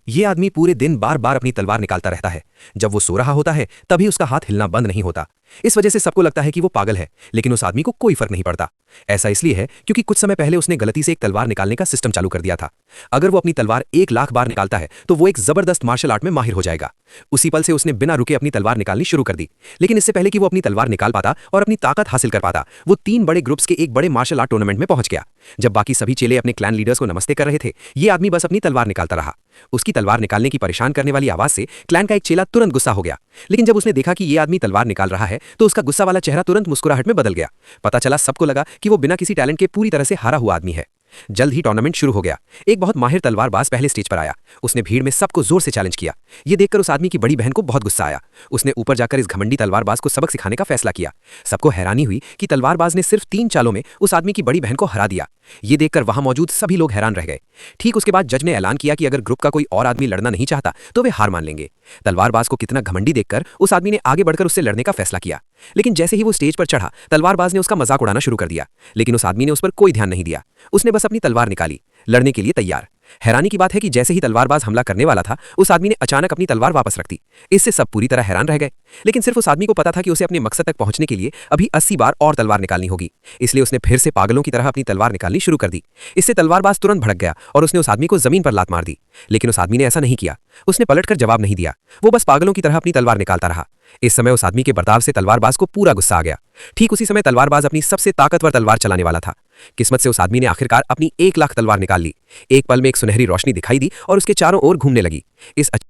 ये आदमी पूरे दिन बार बार अपनी तलवार निकालता रहता है। जब वो सो रहा होता है तभी उसका हाथ हिलना बंद नहीं होता। इस वजह से सबको लगता है कि वो पागल है, लेकिन उस आदमी को कोई फर्क नहीं पड़ता। ऐसा इसलिए है क्योंकि कुछ समय पहले उसने गलती से एक तलवार निकालने का सिस्टम चालू कर दिया था। अगर वो अपनी तलवार 1 लाख बार निकालता है तो वो एक जबरदस्त मार्शल आर्ट में माहिर हो जाएगा। उसी पल से उसने बिना रुके अपनी तलवार निकालनी शुरू कर दी। लेकिन इससे पहले कि वो अपनी तलवार निकाल पाता और अपनी ताकत हासिल कर पाता, वो 3 बड़े ग्रुप्स के एक बड़े मार्शल आर्ट टूर्नामेंट में पहुंच गया। जब बाकी सभी चेले अपने क्लैन लीडर्स को नमस्ते कर रहे थे, ये आदमी बस अपनी तलवार निकालता रहा। उसकी तलवार निकालने की परेशान करने वाली आवाज से क्लैन का एक चेला तुरंत गुस्सा हो गया। लेकिन जब उसने देखा कि ये आदमी तलवार निकाल रहा है तो उसका गुस्सा वाला चेहरा तुरंत मुस्कुराहट में बदल गया। पता चला, सबको लगा कि वो बिना किसी टैलेंट के पूरी तरह से हारा हुआ आदमी है। जल्द ही टूर्नामेंट शुरू हो गया। एक बहुत माहिर तलवारबाज पहले स्टेज पर आया। उसने भीड़ में सबको जोर से चैलेंज किया। ये देखकर उस आदमी की बड़ी बहन को बहुत गुस्सा आया। उसने ऊपर जाकर इस घमंडी तलवारबाज को सबक सिखाने का फैसला किया। सबको हैरानी हुई कि तलवारबाज ने सिर्फ 3 चालों में उस आदमी की बड़ी बहन को हरा दिया। ये देखकर वहां मौजूद सभी लोग हैरान रह गए। ठीक उसके बाद जज ने ऐलान किया कि अगर ग्रुप का कोई और आदमी लड़ना नहीं चाहता तो वे हार मान लेंगे। तलवारबाज को कितना घमंडी देखकर उस आदमी ने आगे बढ़कर उससे लड़ने का फैसला किया। लेकिन जैसे ही वो स्टेज पर चढ़ा, तलवारबाज ने उसका मजाक उड़ाना शुरू कर दिया। लेकिन उस आदमी ने उस पर कोई ध्यान नहीं दिया। उसने बस अपनी तलवार निकाली, लड़ने के लिए तैयार। हैरानी की बात है कि जैसे ही तलवारबाज हमला करने वाला था, उस आदमी ने अचानक अपनी तलवार वापस रख दी। इससे सब पूरी तरह हैरान रह गए। लेकिन सिर्फ उस आदमी को पता था कि उसे अपने मकसद तक पहुंचने के लिए अभी 80 बार और तलवार निकालनी होगी। इसलिए उसने फिर से पागलों की तरह अपनी तलवार निकालनी शुरू कर दी। इससे तलवारबाज तुरंत भड़क गया और उसने उस आदमी को जमीन पर लात मार दी। लेकिन उस आदमी ने ऐसा नहीं किया। उसने पलटकर जवाब नहीं दिया। वो बस पागलों की तरह अपनी तलवार निकालता रहा। इस समय उस आदमी के बर्ताव से तलवारबाज को पूरा गुस्सा आ गया। ठीक उसी समय तलवारबाज अपनी सबसे ताकतवर तलवार चलाने वाला था। किस्मत से उस आदमी ने आखिरकार अपनी 1 लाख तलवार निकाल ली। एक पल में एक सुनहरी रोशनी दिखाई दी और उसके चारों ओर घूमने लगी। इस